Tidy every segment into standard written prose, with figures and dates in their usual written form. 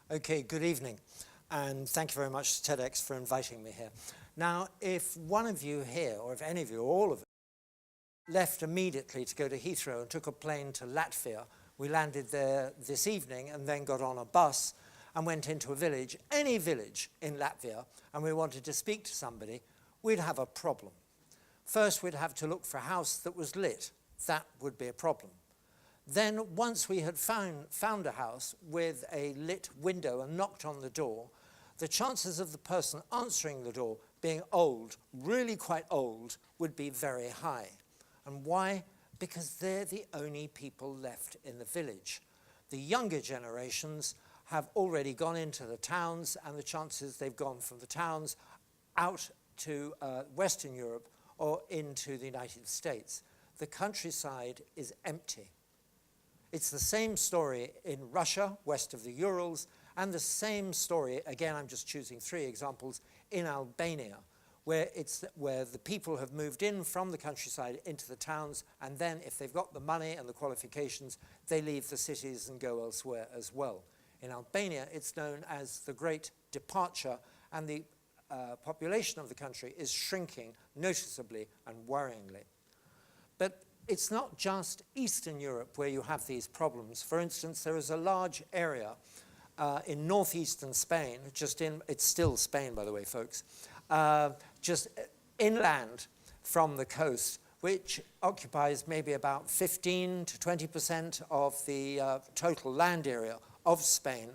Okay, good evening, and thank you very much to TEDx for inviting me here. Now, if one of you here, or if any of you, or all of you, left immediately to go to Heathrow and took a plane to Latvia, we landed there this evening and then got on a bus and went into a village, any village in Latvia, and we wanted to speak to somebody, we'd have a problem. First, we'd have to look for a house that was lit. That would be a problem. Then, once we had found a house with a lit window and knocked on the door, the chances of the person answering the door being old, really quite old, would be very high. And why? Because they're the only people left in the village. The younger generations have already gone into the towns, and the chances they've gone from the towns out to Western Europe or into the United States. The countryside is empty. It's the same story in Russia, west of the Urals, and the same story, again, I'm just choosing 3 examples, in Albania, where the people have moved in from the countryside into the towns, and then if they've got the money and the qualifications, they leave the cities and go elsewhere as well. In Albania, it's known as the Great Departure, and the population of the country is shrinking noticeably and worryingly. But it's not just Eastern Europe where you have these problems. For instance, there is a large area in northeastern Spain, it's still Spain, by the way, folks, just inland from the coast, which occupies maybe about 15 to 20% of the total land area of Spain,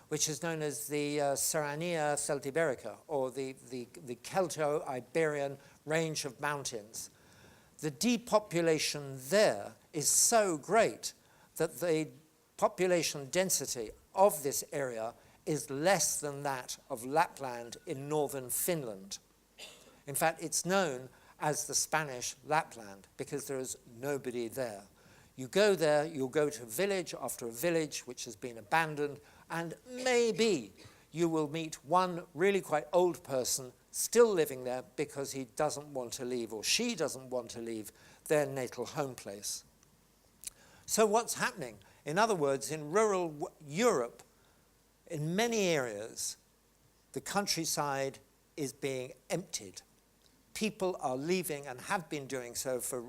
which is known as the Serranía Celtibérica, or the Celto-Iberian range of mountains. The depopulation there is so great that the population density of this area is less than that of Lapland in northern Finland. In fact, it's known as the Spanish Lapland because there is nobody there. You go there, you'll go to village after a village which has been abandoned, and maybe you will meet one really quite old person still living there because he doesn't want to leave, or she doesn't want to leave their natal home place. So what's happening? In other words, in rural Europe, in many areas, the countryside is being emptied. People are leaving and have been doing so for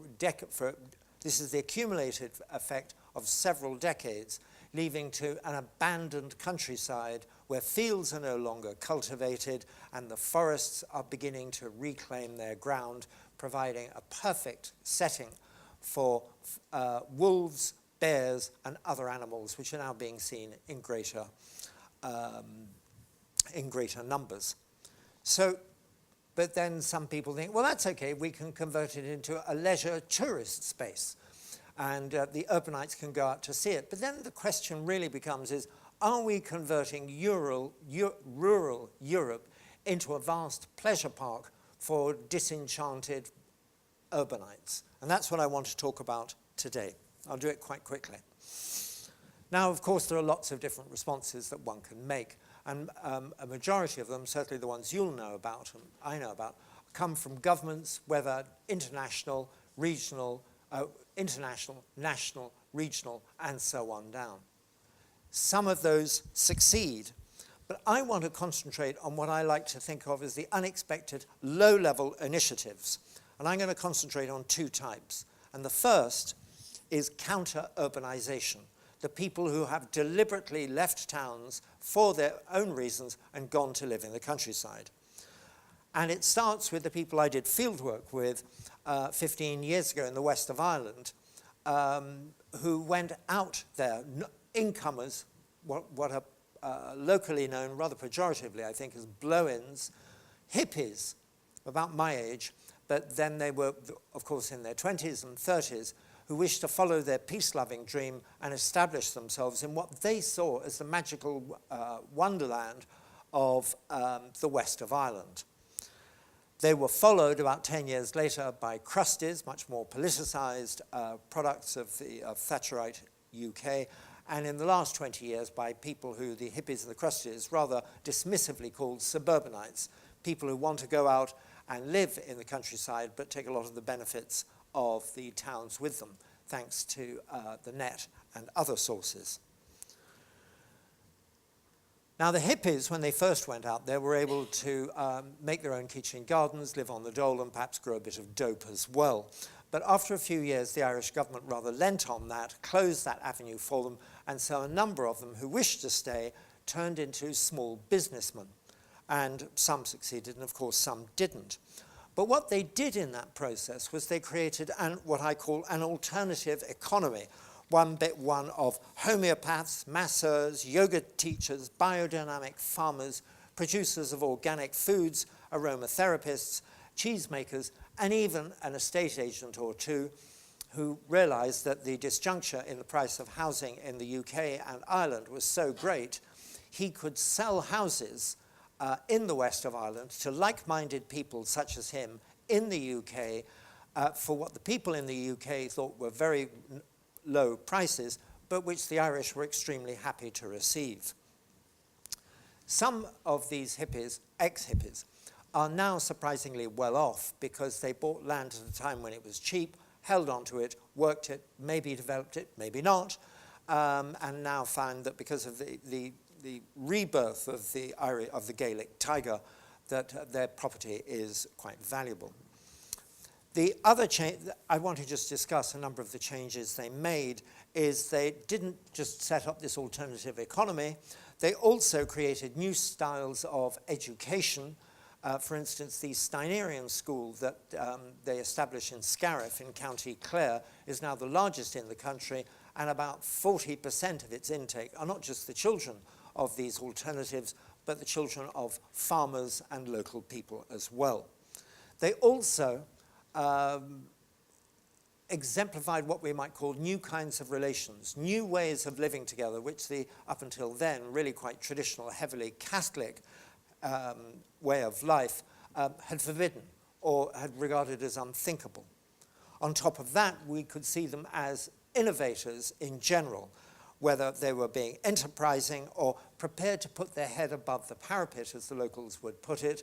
this is the accumulated effect of several decades, leading to an abandoned countryside where fields are no longer cultivated and the forests are beginning to reclaim their ground, providing a perfect setting for wolves, bears, and other animals, which are now being seen in greater numbers. So, but then some people think, well, that's okay, we can convert it into a leisure tourist space, and the urbanites can go out to see it. But then the question really becomes is, are we converting rural Europe into a vast pleasure park for disenchanted urbanites? And that's what I want to talk about today. I'll do it quite quickly. Now, of course, there are lots of different responses that one can make, and a majority of them, certainly the ones you'll know about and I know about, come from governments, whether international, regional, national, regional, and so on down. Some of those succeed, but I want to concentrate on what I like to think of as the unexpected low-level initiatives. And I'm going to concentrate on 2 types. And the first is counter-urbanization, the people who have deliberately left towns for their own reasons and gone to live in the countryside. And it starts with the people I did fieldwork with 15 years ago in the west of Ireland, who went out there, incomers, what are locally known rather pejoratively, I think, as blow-ins, hippies, about my age, but then they were, of course, in their 20s and 30s, who wished to follow their peace-loving dream and establish themselves in what they saw as the magical wonderland of the west of Ireland. They were followed about 10 years later by crusties, much more politicized products of the Thatcherite UK, and in the last 20 years by people who the hippies and the crusties rather dismissively called suburbanites, people who want to go out and live in the countryside but take a lot of the benefits of the towns with them, thanks to the net and other sources. Now, the hippies, when they first went out there, were able to make their own kitchen gardens, live on the dole, and perhaps grow a bit of dope as well. But after a few years, the Irish government rather lent on that, closed that avenue for them, and so a number of them who wished to stay turned into small businessmen. And some succeeded, and of course some didn't. But what they did in that process was they created what I call an alternative economy, one of homeopaths, masseurs, yoga teachers, biodynamic farmers, producers of organic foods, aromatherapists, cheesemakers, and even an estate agent or two who realized that the disjuncture in the price of housing in the UK and Ireland was so great, he could sell houses in the west of Ireland to like-minded people such as him in the UK for what the people in the UK thought were very low prices, but which the Irish were extremely happy to receive. Some of these hippies, ex-hippies, are now surprisingly well off because they bought land at a time when it was cheap, held onto it, worked it, maybe developed it, maybe not, and now find that because of the rebirth of the Gaelic tiger, that their property is quite valuable. The other change, I want to just discuss a number of the changes they made, is they didn't just set up this alternative economy, they also created new styles of education. For instance, the Steinerian school that they established in Scariff in County Clare is now the largest in the country, and about 40% of its intake are not just the children of these alternatives, but the children of farmers and local people as well. They also exemplified what we might call new kinds of relations, new ways of living together, which the, up until then, really quite traditional, heavily Catholic way of life had forbidden or had regarded as unthinkable. On top of that, we could see them as innovators in general, whether they were being enterprising or prepared to put their head above the parapet, as the locals would put it,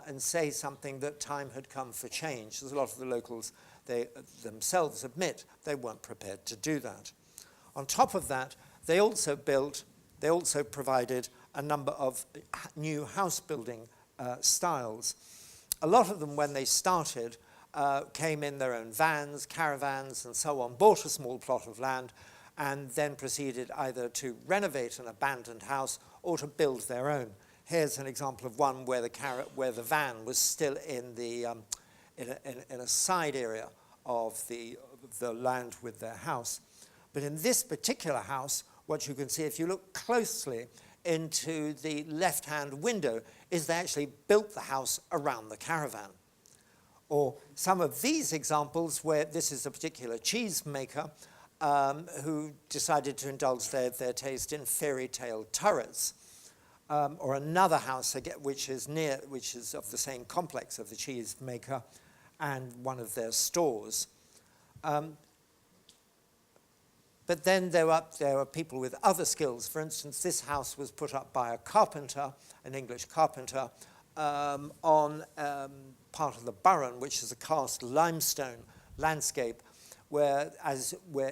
and say something that time had come for change. As a lot of the locals, they themselves admit they weren't prepared to do that. On top of that, they also provided a number of new house building styles. A lot of them, when they started, came in their own vans, caravans, and so on, bought a small plot of land, and then proceeded either to renovate an abandoned house or to build their own. Here's an example of one where the van was still in a side area of the land with their house. But in this particular house, what you can see if you look closely into the left-hand window is they actually built the house around the caravan. Or some of these examples where this is a particular cheese maker who decided to indulge their taste in fairy tale turrets. Or another house which is of the same complex of the cheese maker and one of their stores. But then there were people with other skills. For instance, this house was put up by a carpenter, an English carpenter, on part of the Burren, which is a cast limestone landscape, where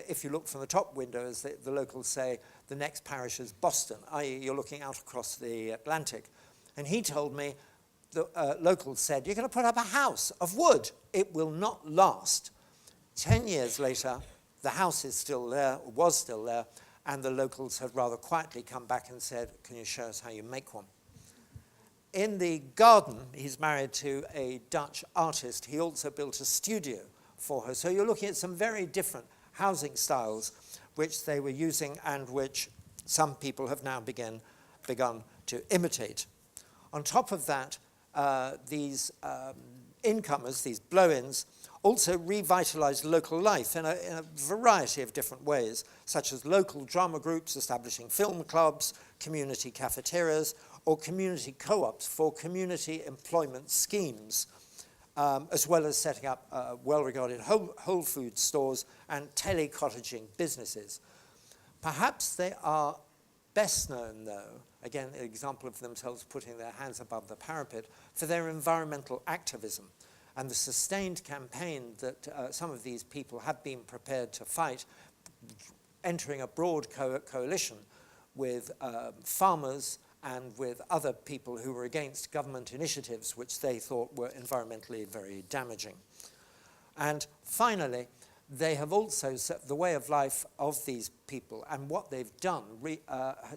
if you look from the top window, as the locals say, the next parish is Boston, i.e. you're looking out across the Atlantic. And he told me, the locals said, you're going to put up a house of wood. It will not last. 10 years later, the house is still there, was still there, and the locals had rather quietly come back and said, can you show us how you make one? In the garden, he's married to a Dutch artist. He also built a studio for her. So you're looking at some very different housing styles which they were using and which some people have now begun to imitate. On top of that, these incomers, these blow-ins, also revitalized local life in a variety of different ways, such as local drama groups establishing film clubs, community cafeterias, or community co-ops for community employment schemes, as well as setting up well-regarded whole food stores and tele-cottaging businesses. Perhaps they are best known, though, again, an example of themselves putting their hands above the parapet, for their environmental activism and the sustained campaign that some of these people have been prepared to fight, entering a broad coalition with farmers and with other people who were against government initiatives which they thought were environmentally very damaging. And finally, they have also set the way of life of these people, and what they've done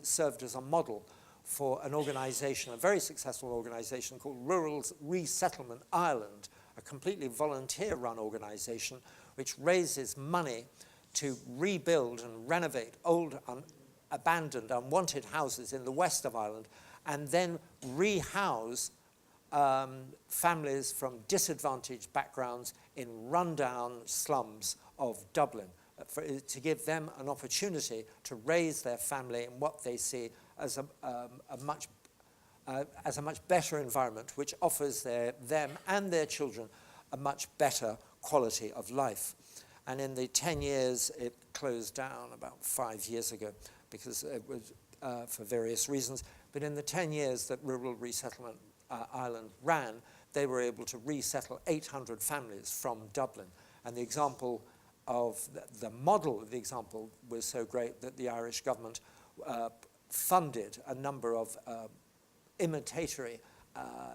served as a model for an organization, a very successful organization called Rural Resettlement Ireland, a completely volunteer-run organization which raises money to rebuild and renovate old, abandoned, unwanted houses in the west of Ireland, and then rehouse families from disadvantaged backgrounds in rundown slums of Dublin, to give them an opportunity to raise their family in what they see as a much better environment, which offers them and their children a much better quality of life. And in the 10 years, it closed down about 5 years ago because it was for various reasons. But in the 10 years that Rural Resettlement Ireland ran, they were able to resettle 800 families from Dublin. And the example of the model of the example was so great that the Irish government funded a number of imitatory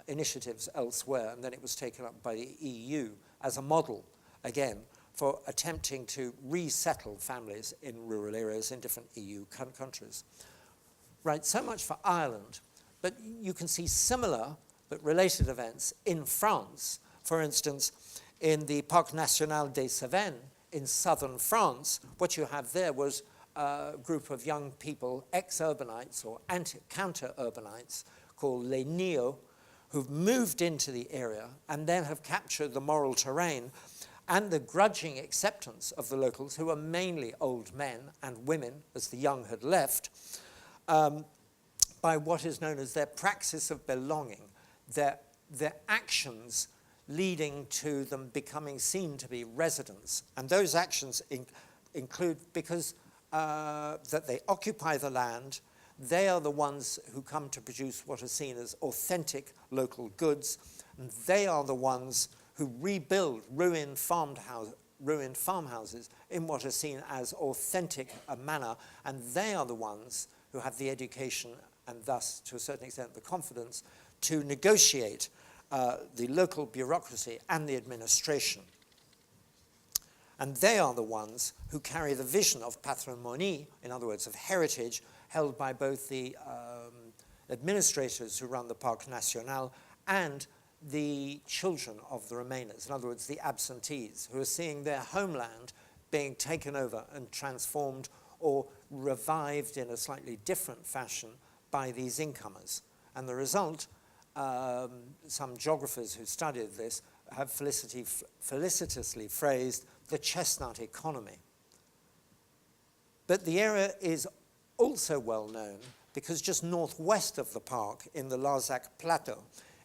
initiatives elsewhere, and then it was taken up by the EU as a model, again, for attempting to resettle families in rural areas in different EU countries. Right, so much for Ireland, but you can see similar but related events in France. For instance, in the Parc National des Cévennes in southern France, what you have there was a group of young people, ex-urbanites or counter-urbanites, called les Neo, who've moved into the area and then have captured the moral terrain and the grudging acceptance of the locals, who are mainly old men and women, as the young had left, by what is known as their praxis of belonging, their actions leading to them becoming seen to be residents. And those actions include, because that they occupy the land, they are the ones who come to produce what are seen as authentic local goods, and they are the ones who rebuild ruined farmhouses in what are seen as authentic a manner, and they are the ones who have the education and thus, to a certain extent, the confidence to negotiate the local bureaucracy and the administration. And they are the ones who carry the vision of patrimonie, in other words, of heritage, held by both the administrators who run the Parc National and the children of the remainers, in other words, the absentees, who are seeing their homeland being taken over and transformed or revived in a slightly different fashion by these incomers. And the result, some geographers who studied this have felicitously phrased the chestnut economy. But the area is also well known because just northwest of the park, in the Larzac Plateau,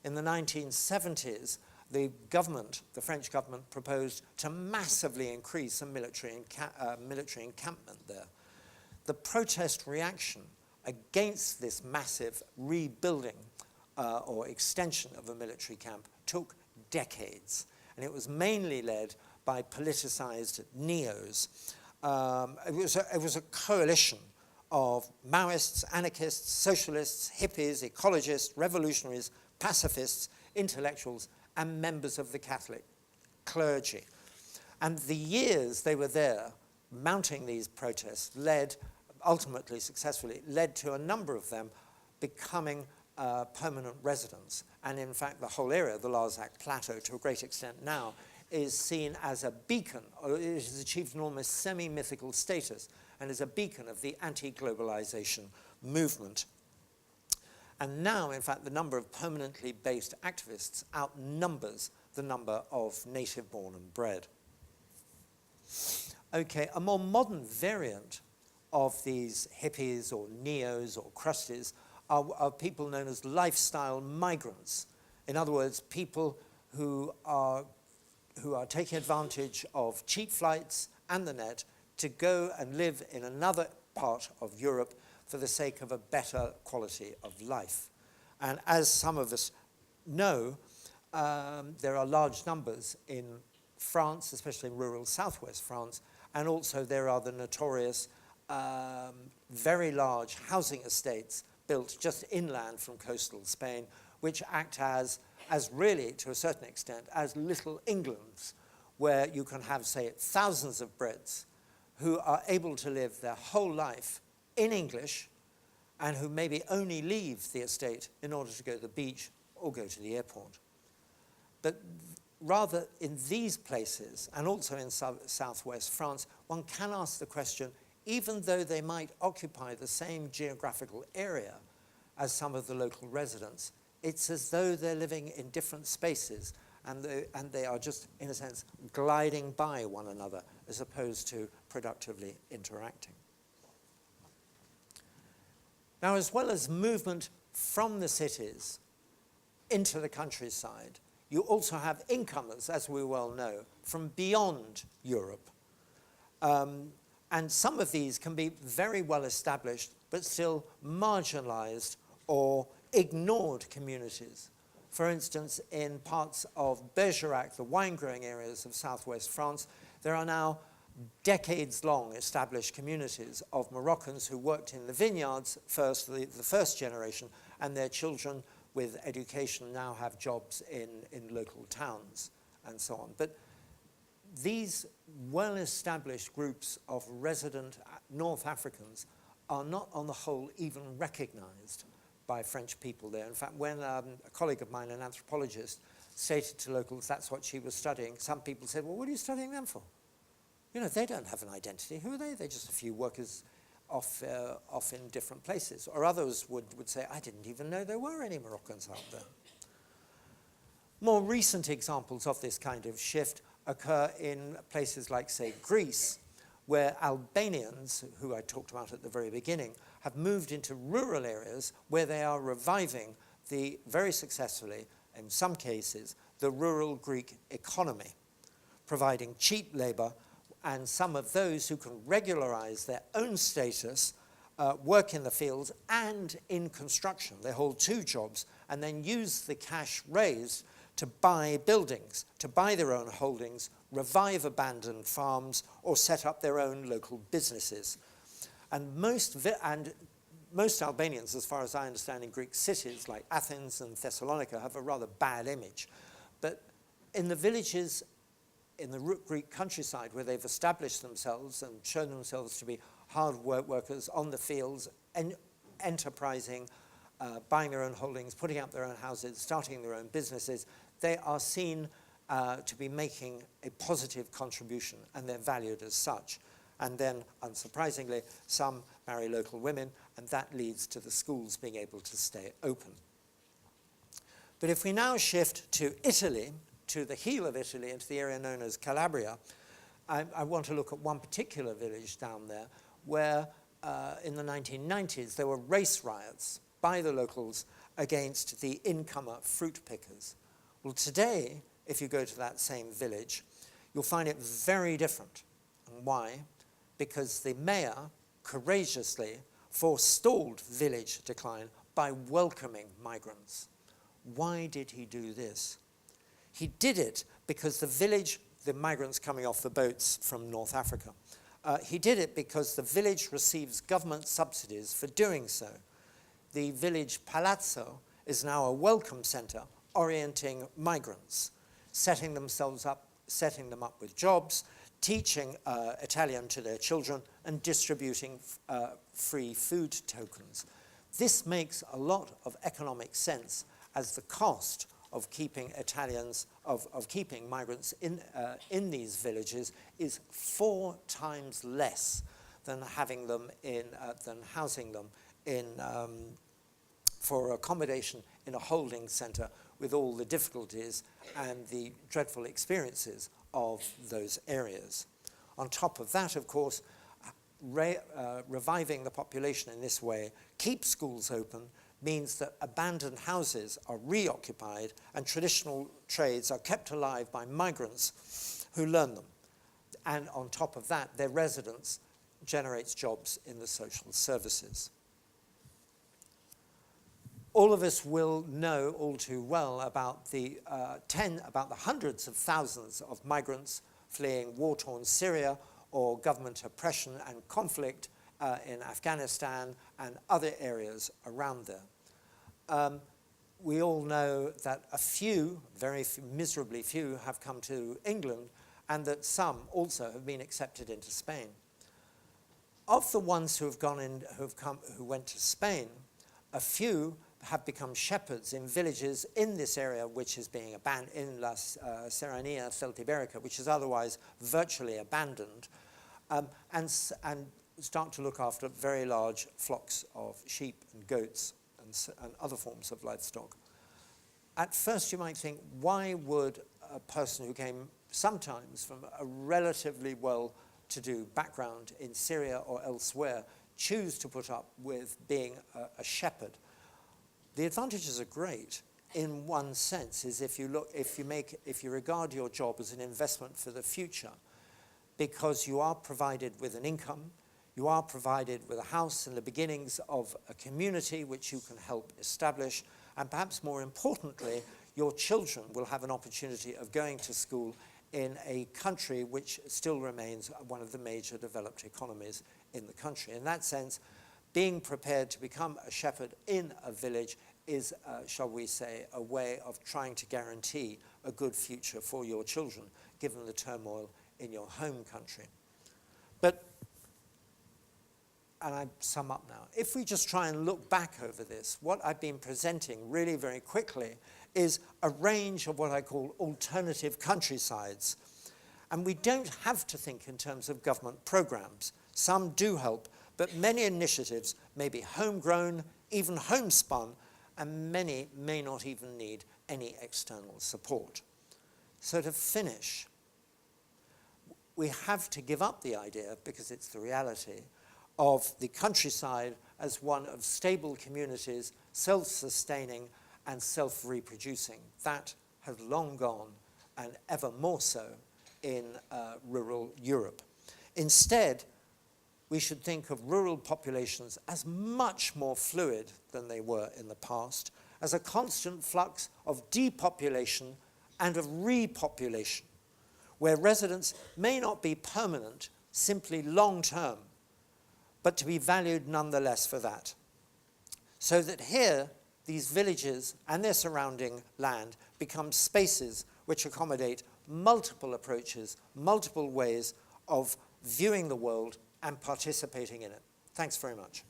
in the 1970s, the French government, proposed to massively increase a military encampment there. The protest reaction against this massive rebuilding or extension of a military camp took decades, and it was mainly led by politicized neos. It was a coalition of Maoists, anarchists, socialists, hippies, ecologists, revolutionaries, pacifists, intellectuals, and members of the Catholic clergy. And the years they were there mounting these protests ultimately successfully led to a number of them becoming permanent residents. And in fact, the whole area, the Larzac Plateau, to a great extent now, is seen as a beacon, or it has achieved an almost semi-mythical status, and is a beacon of the anti-globalization movement. And now, in fact, the number of permanently based activists outnumbers the number of native born and bred. Okay, a more modern variant of these hippies or neos or crusties are people known as lifestyle migrants. In other words, people who are taking advantage of cheap flights and the net to go and live in another part of Europe for the sake of a better quality of life. And as some of us know, there are large numbers in France, especially in rural southwest France, and also there are the notorious very large housing estates built just inland from coastal Spain, which act as really, to a certain extent, as little Englands, where you can have, say, thousands of Brits who are able to live their whole life in English and who maybe only leave the estate in order to go to the beach or go to the airport. But rather in these places, and also in southwest France, one can ask the question, even though they might occupy the same geographical area as some of the local residents, it's as though they're living in different spaces, and they are just, in a sense, gliding by one another as opposed to productively interacting. Now, as well as movement from the cities into the countryside, you also have incomers, as we well know, from beyond Europe. And some of these can be very well established, but still marginalized or ignored communities. For instance, in parts of Bergerac, the wine-growing areas of southwest France, there are now decades-long established communities of Moroccans who worked in the vineyards first, the first generation, and their children with education now have jobs in local towns and so on. But these well-established groups of resident North Africans are not on the whole even recognized by French people there. In fact, when a colleague of mine, an anthropologist, stated to locals that's what she was studying, some people said, well, what are you studying them for? You know, they don't have an identity. Who are they? They're just a few workers off in different places. Or others would say, I didn't even know there were any Moroccans out there. More recent examples of this kind of shift occur in places like, say, Greece, where Albanians, who I talked about at the very beginning, have moved into rural areas where they are reviving very successfully, in some cases, the rural Greek economy, providing cheap labor, and some of those who can regularize their own status work in the fields and in construction. They hold two jobs and then use the cash raised to buy buildings, to buy their own holdings, revive abandoned farms, or set up their own local businesses. And most Albanians, as far as I understand, in Greek cities like Athens and Thessalonica, have a rather bad image. But in the villages in the Greek countryside, where they've established themselves and shown themselves to be hard workers on the fields, and enterprising, buying their own holdings, putting up their own houses, starting their own businesses, they are seen to be making a positive contribution, and they're valued as such. And then, unsurprisingly, some marry local women, and that leads to the schools being able to stay open. But if we now shift to Italy, to the heel of Italy, into the area known as Calabria, I want to look at one particular village down there where in the 1990s there were race riots by the locals against the incomer fruit pickers. Well, today, if you go to that same village, you'll find it very different. And why? Because the mayor courageously forestalled village decline by welcoming migrants. Why did he do this? He did it because the migrants coming off the boats from North Africa, he did it because the village receives government subsidies for doing so. The village palazzo is now a welcome center orienting migrants, setting them up with jobs, teaching Italian to their children, and distributing free food tokens. This makes a lot of economic sense, as the cost of keeping keeping migrants in these villages is 4 times less than having them than housing them for accommodation in a holding center with all the difficulties and the dreadful experiences of those areas. On top of that, of course, reviving the population in this way keeps schools open, means that abandoned houses are reoccupied and traditional trades are kept alive by migrants who learn them. And on top of that, their residence generates jobs in the social services. All of us will know all too well about the hundreds of thousands of migrants fleeing war-torn Syria or government oppression and conflict in Afghanistan and other areas around there. We all know that a few, very few, miserably few, have come to England, and that some also have been accepted into Spain. Of the ones who have gone in, who went to Spain, a few have become shepherds in villages in this area, which is being abandoned, in La Serranía Celtibérica, which is otherwise virtually abandoned, and start to look after very large flocks of sheep and goats and other forms of livestock. At first you might think, why would a person who came sometimes from a relatively well-to-do background in Syria or elsewhere choose to put up with being a shepherd? The advantages are great in one sense, is if you regard your job as an investment for the future, because you are provided with an income, you are provided with a house and the beginnings of a community which you can help establish, and perhaps more importantly, your children will have an opportunity of going to school in a country which still remains one of the major developed economies in the country. In that sense, being prepared to become a shepherd in a village is, shall we say, a way of trying to guarantee a good future for your children, given the turmoil in your home country. But, and I sum up now, if we just try and look back over this, what I've been presenting really very quickly is a range of what I call alternative countrysides. And we don't have to think in terms of government programs. Some do help, but many initiatives may be homegrown, even homespun, and many may not even need any external support. So to finish, we have to give up the idea, because it's the reality, of the countryside as one of stable communities, self-sustaining and self-reproducing. That has long gone, and ever more so in rural Europe. Instead, we should think of rural populations as much more fluid than they were in the past, as a constant flux of depopulation and of repopulation, where residents may not be permanent, simply long-term, but to be valued nonetheless for that. So that here, these villages and their surrounding land become spaces which accommodate multiple approaches, multiple ways of viewing the world and participating in it. Thanks very much.